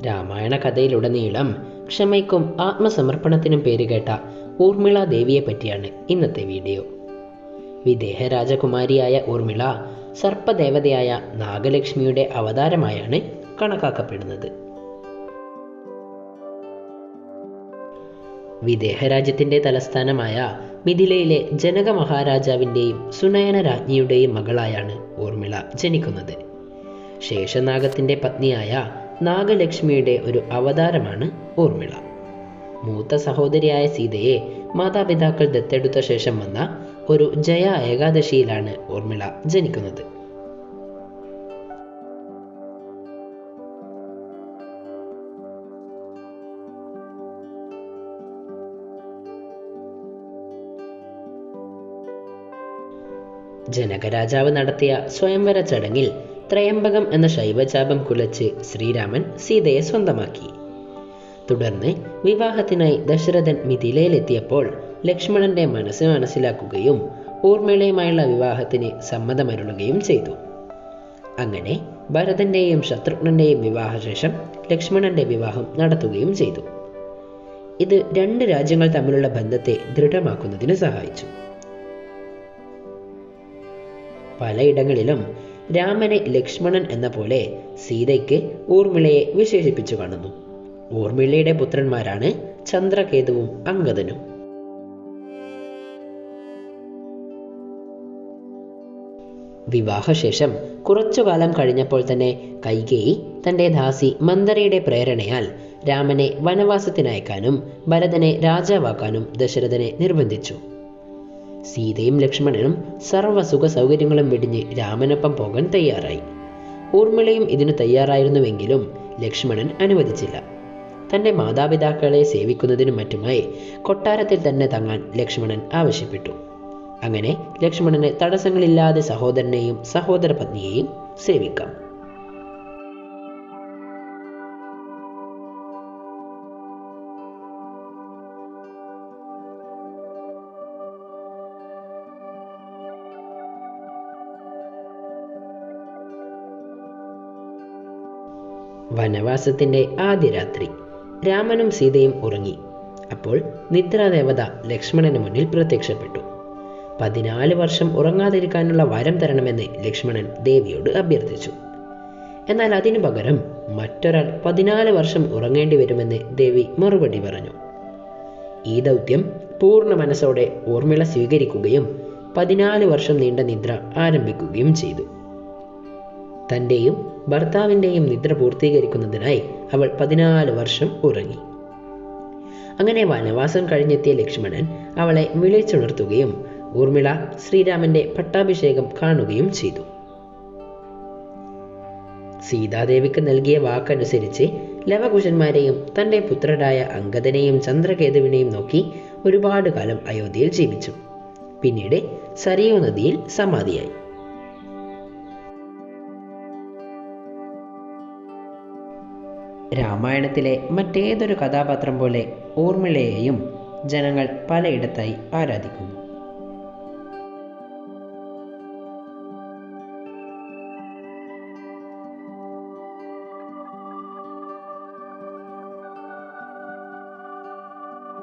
രാമായണ കഥയിലുടനീളം ക്ഷമയ്ക്കും ആത്മസമർപ്പണത്തിനും പേരുകേട്ട ഊർമിള ദേവിയെ പറ്റിയാണ് ഇന്നത്തെ വീഡിയോ. വിദേഹ രാജകുമാരിയായ ഊർമിള സർപ്പദേവതയായ നാഗലക്ഷ്മിയുടെ അവതാരമായാണ് കണക്കാക്കപ്പെടുന്നത്. വിദേഹ രാജ്യത്തിൻ്റെ തലസ്ഥാനമായ മിഥിലയിലെ ജനക മഹാരാജാവിൻ്റെയും സുനയന രാജ്ഞിയുടെയും മകളായാണ് ഊർമിള ജനിക്കുന്നത്. ശേഷനാഗത്തിൻ്റെ പത്നിയായ നാഗലക്ഷ്മിയുടെ ഒരു അവതാരമാണ് ഊർമിള. മൂത്ത സഹോദരിയായ സീതയെ മാതാപിതാക്കൾ ദത്തെടുത്ത ശേഷം വന്ന ഒരു ജയ ഏകാദശിയിലാണ് ഊർമിള ജനിക്കുന്നത്. ജനകരാജാവ് നടത്തിയ സ്വയംവര ചടങ്ങിൽ ത്രയംബകം എന്ന ശൈവചാപം കുലച്ച് ശ്രീരാമൻ സീതയെ സ്വന്തമാക്കി. തുടർന്ന് വിവാഹത്തിനായി ദശരഥൻ മിഥിലയിലെത്തിയപ്പോൾ ലക്ഷ്മണന്റെ മനസ്സ് മനസ്സിലാക്കുകയും ഊർമിളയുമായുള്ള വിവാഹത്തിന് സമ്മതമരുളുകയും ചെയ്തു. അങ്ങനെ ഭരതന്റെയും ശത്രുഘ്നന്റെയും വിവാഹശേഷം ലക്ഷ്മണന്റെ വിവാഹം നടത്തുകയും ചെയ്തു. ഇത് രണ്ട് രാജ്യങ്ങൾ തമ്മിലുള്ള ബന്ധത്തെ ദൃഢമാക്കുന്നതിന് സഹായിച്ചു. പലയിടങ്ങളിലും രാമനെ ലക്ഷ്മണൻ എന്ന പോലെ സീതയ്ക്ക് ഊർമിളയെ വിശേഷിപ്പിച്ചു കാണുന്നു. ഊർമിളയുടെ പുത്രന്മാരാണ് ചന്ദ്രകേതുവും അംഗദനും. വിവാഹശേഷം കുറച്ചുകാലം കഴിഞ്ഞപ്പോൾ തന്നെ കൈകേയി തൻ്റെ ദാസി മന്ദരയുടെ പ്രേരണയാൽ രാമനെ വനവാസത്തിനയക്കാനും ഭരതനെ രാജാവാക്കാനും ദശരഥനെ നിർബന്ധിച്ചു. സീതയും ലക്ഷ്മണനും സർവ്വ സുഖ സൗകര്യങ്ങളും വെടിഞ്ഞ് രാമനൊപ്പം പോകാൻ തയ്യാറായി. ഊർമിളയും ഇതിനു തയ്യാറായിരുന്നുവെങ്കിലും ലക്ഷ്മണൻ അനുവദിച്ചില്ല. തൻ്റെ മാതാപിതാക്കളെ സേവിക്കുന്നതിനും മറ്റുമായി കൊട്ടാരത്തിൽ തന്നെ തങ്ങാൻ ലക്ഷ്മണൻ ആവശ്യപ്പെട്ടു. അങ്ങനെ ലക്ഷ്മണന് തടസ്സങ്ങളില്ലാതെ സഹോദരനെയും സഹോദര പത്നിയെയും സേവിക്കാം. വനവാസത്തിന്റെ ആദ്യ രാത്രി രാമനും സീതയും ഉറങ്ങി. അപ്പോൾ നിദ്രാദേവത ലക്ഷ്മണന് മുന്നിൽ പ്രത്യക്ഷപ്പെട്ടു. 14 വർഷം ഉറങ്ങാതിരിക്കാനുള്ള വരം തരണമെന്ന് ലക്ഷ്മണൻ ദേവിയോട് അഭ്യർത്ഥിച്ചു. എന്നാൽ അതിനു പകരം മറ്റൊരാൾ 14 വർഷം ഉറങ്ങേണ്ടി വരുമെന്ന് ദേവി മറുപടി പറഞ്ഞു. ഈ ദൗത്യം പൂർണ്ണ മനസ്സോടെ ഊർമിള സ്വീകരിക്കുകയും 14 വർഷം നീണ്ട നിദ്ര ആരംഭിക്കുകയും ചെയ്തു. തൻ്റെയും ഭർത്താവിൻ്റെയും നിദ്ര പൂർത്തീകരിക്കുന്നതിനായി അവൾ 14 വർഷം ഉറങ്ങി. അങ്ങനെ വനവാസം കഴിഞ്ഞെത്തിയ ലക്ഷ്മണൻ അവളെ വിളിച്ചുണർത്തുകയും ഊർമിള ശ്രീരാമന്റെ പട്ടാഭിഷേകം കാണുകയും ചെയ്തു. സീതാദേവിക്ക് നൽകിയ വാക്കനുസരിച്ച് ലവകുശന്മാരെയും തൻ്റെ പുത്രരായ അംഗദനെയും ചന്ദ്രകേതുവിനെയും നോക്കി ഒരുപാട് കാലം അയോധ്യയിൽ ജീവിച്ചു. പിന്നീട് സരയൂ നദിയിൽ സമാധിയായി. രാമായണത്തിലെ മറ്റേതൊരു കഥാപാത്രം പോലെ ഊർമിളയെയും ജനങ്ങൾ പലയിടത്തായി ആരാധിക്കുന്നു.